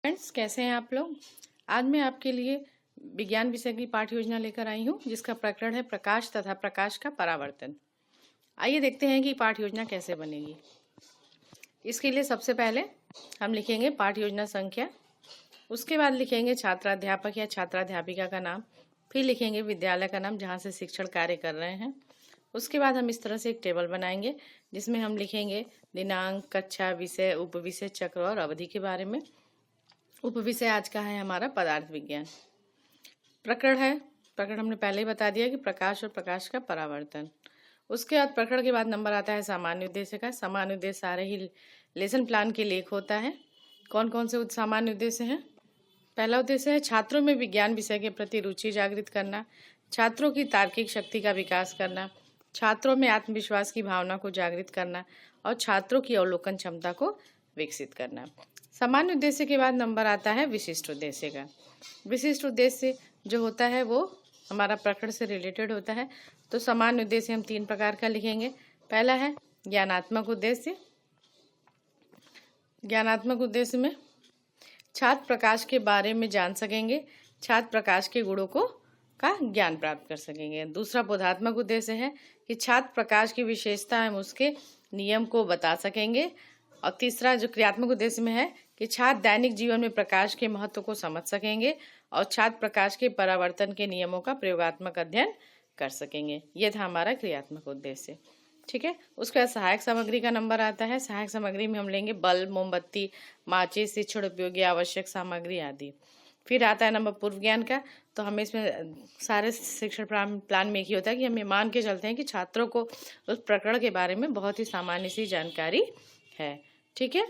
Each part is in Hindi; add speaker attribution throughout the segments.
Speaker 1: फ्रेंड्स, कैसे हैं आप लोग। आज मैं आपके लिए विज्ञान विषय की पाठ्य योजना लेकर आई हूँ, जिसका प्रकरण है प्रकाश तथा प्रकाश का परावर्तन। आइए देखते हैं कि पाठ्य योजना कैसे बनेगी। इसके लिए सबसे पहले हम लिखेंगे पाठ्य योजना संख्या, उसके बाद लिखेंगे छात्राध्यापक या छात्राध्यापिका का नाम, फिर लिखेंगे विद्यालय का नाम जहाँ से शिक्षण कार्य कर रहे हैं। उसके बाद हम इस तरह से एक टेबल बनाएंगे जिसमें हम लिखेंगे दिनांक, कक्षा, विषय, उपविषय, चक्र और अवधि के बारे में। उपविषय आज का है हमारा पदार्थ विज्ञान। प्रकरण हमने पहले ही बता दिया कि प्रकाश और प्रकाश का परावर्तन। उसके बाद प्रकरण के बाद नंबर आता है सामान्य उद्देश्य का। सामान्य उद्देश्य सारे ही लेसन प्लान के लेख होता है। कौन कौन से सामान्य उद्देश्य हैं? पहला उद्देश्य है छात्रों में विज्ञान विषय के प्रति रुचि जागृत करना, छात्रों की तार्किक शक्ति का विकास करना, छात्रों में आत्मविश्वास की भावना को जागृत करना और छात्रों की अवलोकन क्षमता को विकसित करना। सामान्य उद्देश्य के बाद नंबर आता है विशिष्ट उद्देश्य का। विशिष्ट उद्देश्य जो होता है वो हमारा प्रकरण से रिलेटेड होता है। तो सामान्य उद्देश्य हम 3 प्रकार का लिखेंगे। पहला है ज्ञानात्मक उद्देश्य। ज्ञानात्मक उद्देश्य में छात्र प्रकाश के बारे में जान सकेंगे, छात्र प्रकाश के गुणों का ज्ञान प्राप्त कर सकेंगे। दूसरा बोधात्मक उद्देश्य है कि छात्र प्रकाश की विशेषता एवं उसके नियम को बता सकेंगे। और तीसरा जो क्रियात्मक उद्देश्य में है कि छात्र दैनिक जीवन में प्रकाश के महत्व को समझ सकेंगे और छात्र प्रकाश के परावर्तन के नियमों का प्रयोगात्मक अध्ययन कर सकेंगे। ये था हमारा क्रियात्मक उद्देश्य। ठीक है। उसके बाद सहायक सामग्री का नंबर आता है। सहायक सामग्री में हम लेंगे बल्ब, मोमबत्ती, माचिस, शिक्षण उपयोगी आवश्यक सामग्री आदि। फिर आता है नंबर पूर्व ज्ञान का। तो हमें इसमें सारे शिक्षण प्लान में एक ही होता है कि हम ये मान के चलते हैं कि छात्रों को उस प्रकरण के बारे में बहुत ही सामान्य सी जानकारी है। ठीक है।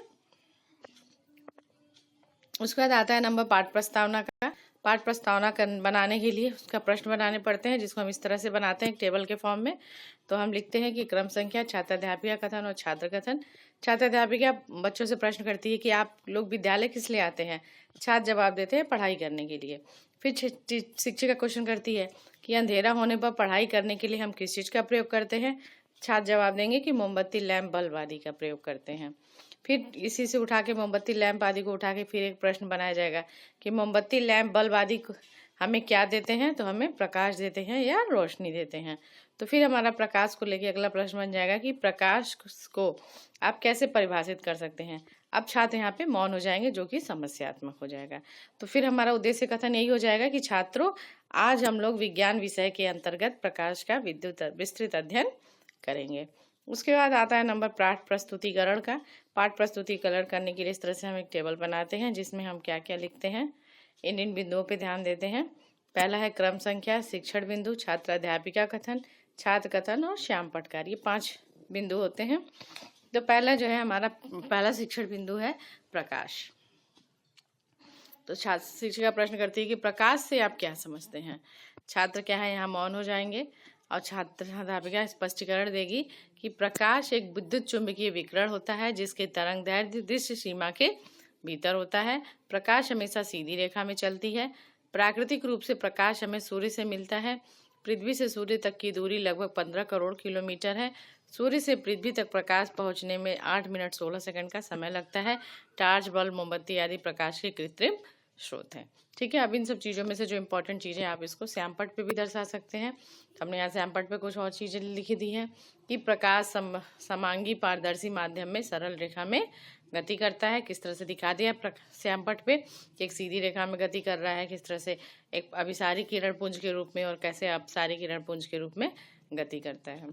Speaker 1: उसके बाद आता है नंबर पाठ प्रस्तावना का। पाठ प्रस्तावना बनाने के लिए उसका प्रश्न बनाने पड़ते हैं, जिसको हम इस तरह से बनाते हैं टेबल के फॉर्म में। तो हम लिखते हैं कि क्रम संख्या, छात्राध्यापिका कथन और छात्र कथन। छात्राध्यापिका बच्चों से प्रश्न करती है कि आप लोग विद्यालय किस लिए आते हैं। छात्र जवाब देते हैं पढ़ाई करने के लिए। फिर शिक्षिका क्वेश्चन करती है कि अंधेरा होने पर पढ़ाई करने के लिए हम किस चीज़ का प्रयोग करते हैं। छात्र जवाब देंगे कि मोमबत्ती, लैंप, बल्ब आदि का प्रयोग करते हैं। फिर इसी से उठा के मोमबत्ती, लैंप आदि को उठा के फिर एक प्रश्न बनाया जाएगा कि मोमबत्ती, लैंप, बल्ब आदि हमें क्या देते हैं। तो हमें प्रकाश देते हैं या रोशनी देते हैं। तो फिर हमारा प्रकाश को लेके अगला प्रश्न बन जाएगा कि प्रकाश को आप कैसे परिभाषित कर सकते हैं। अब छात्र यहाँ पे मौन हो जाएंगे, जो कि समस्यात्मक हो जाएगा। तो फिर हमारा उद्देश्य कथन यही हो जाएगा कि छात्रों, आज हम लोग विज्ञान विषय के अंतर्गत प्रकाश का विस्तृत अध्ययन करेंगे। उसके बाद आता है नंबर पाठ प्रस्तुतिकरण का। पाठ प्रस्तुतिकरण करने के लिए इस तरह से हम एक टेबल बनाते हैं जिसमें हम क्या क्या लिखते हैं, इन बिंदुओं पे ध्यान देते हैं। पहला है क्रम संख्या, शिक्षण बिंदु, छात्राध्यापिका कथन, छात्र कथन और श्याम पटकार। ये 5 बिंदु होते हैं। तो पहला जो है हमारा पहला शिक्षण बिंदु है प्रकाश। तो शिक्षिका प्रश्न करती है कि प्रकाश से आप क्या समझते हैं। छात्र क्या है यहाँ मौन हो जाएंगे और छात्राध्यापिका स्पष्टीकरण देगी कि प्रकाश एक विद्युत चुंबकीय विकिरण होता है जिसके तरंग दैर्ध्य दृश्य सीमा के भीतर होता है। प्रकाश हमेशा सीधी रेखा में चलती है। प्राकृतिक रूप से प्रकाश हमें सूर्य से मिलता है। पृथ्वी से सूर्य तक की दूरी लगभग 15 करोड़ किलोमीटर है। सूर्य से पृथ्वी तक प्रकाश पहुंचने में 8 मिनट 16 सेकंड का समय लगता है। टार्च, बल्ब, मोमबत्ती आदि प्रकाश के कृत्रिम स्रोत है। ठीक है। अब इन सब चीज़ों में से जो इम्पोर्टेंट चीज़ें आप इसको श्यामपट्ट पे भी दर्शा सकते हैं। हमने यहाँ श्यामपट्ट पे कुछ और चीज़ें लिखी दी हैं कि प्रकाश समांगी पारदर्शी माध्यम में सरल रेखा में गति करता है। किस तरह से दिखा दिया श्यामपट्ट पे कि एक सीधी रेखा में गति कर रहा है, किस तरह से एक अभिसारी किरण पुंज के रूप में और कैसे अपसारी किरण पुंज के रूप में गति करता है।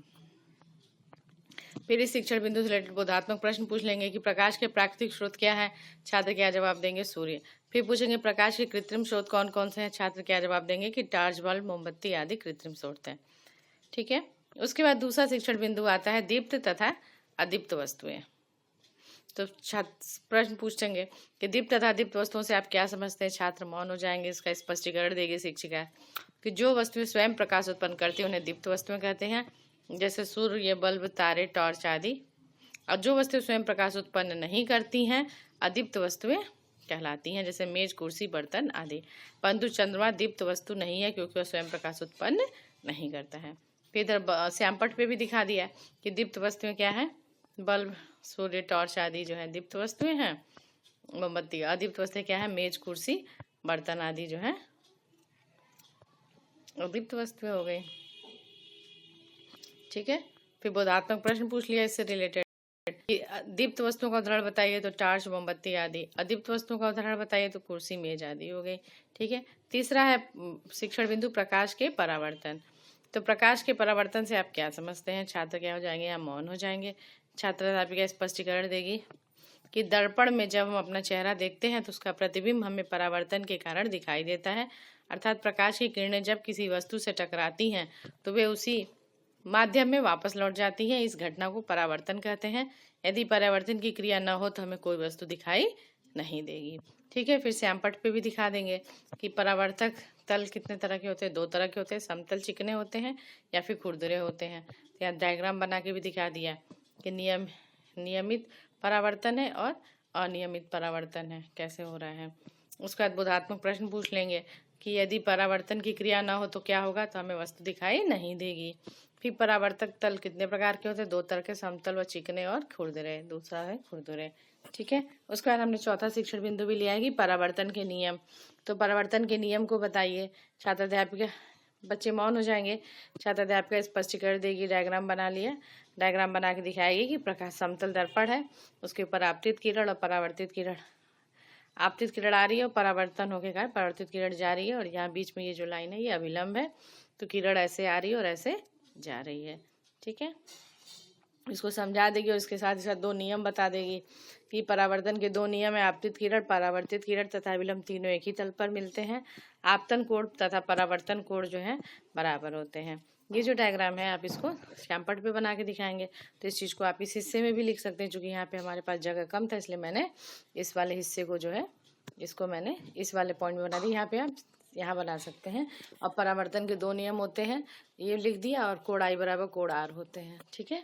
Speaker 1: फिर इस शिक्षण बिंदु से रिलेटेड बोधात्मक प्रश्न पूछ लेंगे कि प्रकाश के प्राकृतिक स्रोत क्या है। छात्र क्या जवाब देंगे, सूर्य। फिर पूछेंगे प्रकाश के कृत्रिम स्रोत कौन कौन से हैं। छात्र क्या जवाब देंगे कि टार्च, बल्ब, मोमबत्ती आदि कृत्रिम स्रोत हैं। ठीक है। उसके बाद दूसरा शिक्षण बिंदु आता है दीप्त तथा अदीप्त वस्तुएं। तो छात्र प्रश्न पूछेंगे कि दीप्त तथा अदीप्त वस्तुओं से आप क्या समझते हैं। छात्र मौन हो जाएंगे। इसका स्पष्टीकरण देगी शिक्षिका कि जो वस्तुएं स्वयं प्रकाश उत्पन्न करती हैं उन्हें दीप्त वस्तुएं कहते हैं, जैसे सूर्य, बल्ब, तारे, टॉर्च आदि। और जो वस्तुएं स्वयं प्रकाश उत्पन्न नहीं करती हैं अदीप्त वस्तुएं कहलाती हैं, जैसे मेज, कुर्सी, बर्तन आदि। परंतु चंद्रमा दीप्त वस्तु नहीं है क्योंकि वह स्वयं प्रकाश उत्पन्न नहीं करता है। फिर इधर श्यामपट्ट पे भी दिखा दिया कि दीप्त वस्तुएं क्या है। बल्ब, सूर्य, टॉर्च आदि जो है दीप्त वस्तुएं हैं मोमबत्ती। अदीप्त वस्तुएं क्या है? मेज, कुर्सी, बर्तन आदि जो है अदीप्त वस्तुएं हो गई। ठीक है, फिर बोधात्मक प्रश्न पूछ लिया इससे रिलेटेड। दीप्त वस्तुओं का उदाहरण बताइए तो टार्च, मोमबत्ती आदि। अदीप्त वस्तुओं का उदाहरण बताइए तो कुर्सी, मेज आदि हो गई। ठीक है, तीसरा है शिक्षण बिंदु प्रकाश के परावर्तन। तो प्रकाश के परावर्तन से आप क्या समझते हैं? छात्र क्या हो जाएंगे? या मौन हो जाएंगे। छात्र अध्यापिका स्पष्टीकरण देगी कि दर्पण में जब हम अपना चेहरा देखते हैं तो उसका प्रतिबिंब हमें परावर्तन के कारण दिखाई देता है। अर्थात प्रकाश की किरणें जब किसी वस्तु से टकराती हैं तो वे उसी माध्यम में वापस लौट जाती है। इस घटना को परावर्तन कहते हैं। यदि परावर्तन की क्रिया न हो तो हमें कोई वस्तु दिखाई नहीं देगी। ठीक है, फिर श्यामपट्ट पे भी दिखा देंगे कि परावर्तक तल कितने तरह के होते हैं। 2 तरह के होते हैं, समतल चिकने होते हैं या फिर खुरदुरे होते हैं। तो यहाँ डायग्राम बना के भी दिखा दिया कि नियमित परावर्तन है और अनियमित परावर्तन है, कैसे हो रहा है। उसके बाद बोधात्मक प्रश्न पूछ लेंगे कि यदि परावर्तन की क्रिया ना हो तो क्या होगा? तो हमें वस्तु दिखाई नहीं देगी। फिर परावर्तक तल कितने प्रकार के होते हैं? 2 तरह के, समतल व चिकने और खुरदुरे। दूसरा है खुरदुरे। ठीक है, उसके बाद हमने चौथा शिक्षण बिंदु भी लिया है कि परावर्तन के नियम। तो परावर्तन के नियम को बताइए। छात्र अध्यापिका, बच्चे मौन हो जाएंगे। छात्र अध्यापिका स्पष्टीकरण देगी। डायग्राम बना लिया, डायग्राम बना के दिखाएगी कि प्रकाश समतल दर्पण है, उसके ऊपर आपतित किरण और परावर्तित किरण। आपतित किरण आ रही है और परावर्तन होके कारण परावर्तित किरण जा रही है, और यहाँ बीच में ये जो लाइन है ये अभिलंब है। तो किरण ऐसे आ रही है और ऐसे जा रही है। ठीक है, इसको समझा देगी और इसके साथ ही साथ 2 नियम बता देगी कि परावर्तन के 2 नियम है। आपतित किरण, परावर्तित किरण तथा अभिलंब तीनों एक ही तल पर मिलते हैं। आपतन कोण तथा परावर्तन कोण जो है बराबर होते हैं। ये जो डायग्राम है आप इसको श्यामपट्ट पे बना के दिखाएंगे। तो इस चीज़ को आप इस हिस्से में भी लिख सकते हैं। चूँकि यहाँ पे हमारे पास जगह कम था इसलिए मैंने इस वाले हिस्से को जो है इसको मैंने इस वाले पॉइंट में बना दी। यहाँ पे आप यहाँ बना सकते हैं। और परावर्तन के 2 नियम होते हैं, ये लिख दिया, और कोण आई बराबर कोण आर होते हैं। ठीक है,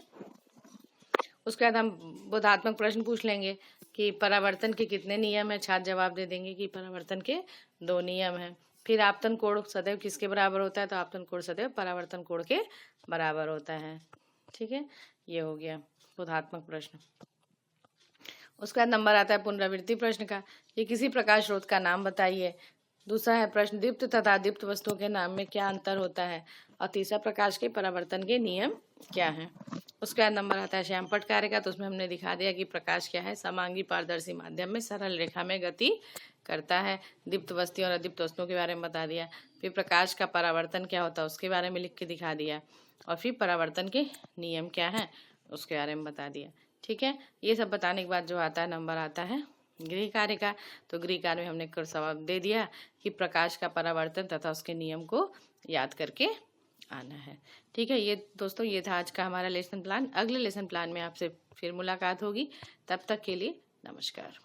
Speaker 1: उसके बाद हम बोधात्मक प्रश्न पूछ लेंगे कि परावर्तन के कितने नियम है। छात्र जवाब दे देंगे कि परावर्तन के 2 नियम हैं। फिर आपतन कोण सदैव किसके बराबर होता है? तो आपतन कोण सदैव परावर्तन कोण के बराबर होता है। ठीक है, ये हो गया बोधात्मक प्रश्न। उसके बाद नंबर आता है पुनरावृत्ति प्रश्न का। ये किसी प्रकाश स्रोत का नाम बताइए। दूसरा है प्रश्न दीप्त तथा अदीप्त वस्तुओं के नाम में क्या अंतर होता है। और तीसरा प्रकाश के परावर्तन के नियम क्या हैं। उसके बाद नंबर आता है श्यामपट्ट कार्य का। तो उसमें हमने दिखा दिया कि प्रकाश क्या है? समांगी पारदर्शी माध्यम में सरल रेखा में गति करता है। दीप्त वस्तुओं और अदीप्त वस्तुओं के बारे में बता दिया। फिर प्रकाश का परावर्तन क्या होता है उसके बारे में लिख के दिखा दिया। और फिर परावर्तन के नियम क्या है उसके बारे में बता दिया। ठीक है, ये सब बताने के बाद जो आता है नंबर आता है गृह कार्य का। तो गृह कार्य में हमने जवाब दे दिया कि प्रकाश का परावर्तन तथा उसके नियम को याद करके आना है। ठीक है, ये दोस्तों ये था आज का हमारा लेसन प्लान। अगले लेसन प्लान में आपसे फिर मुलाकात होगी। तब तक के लिए नमस्कार।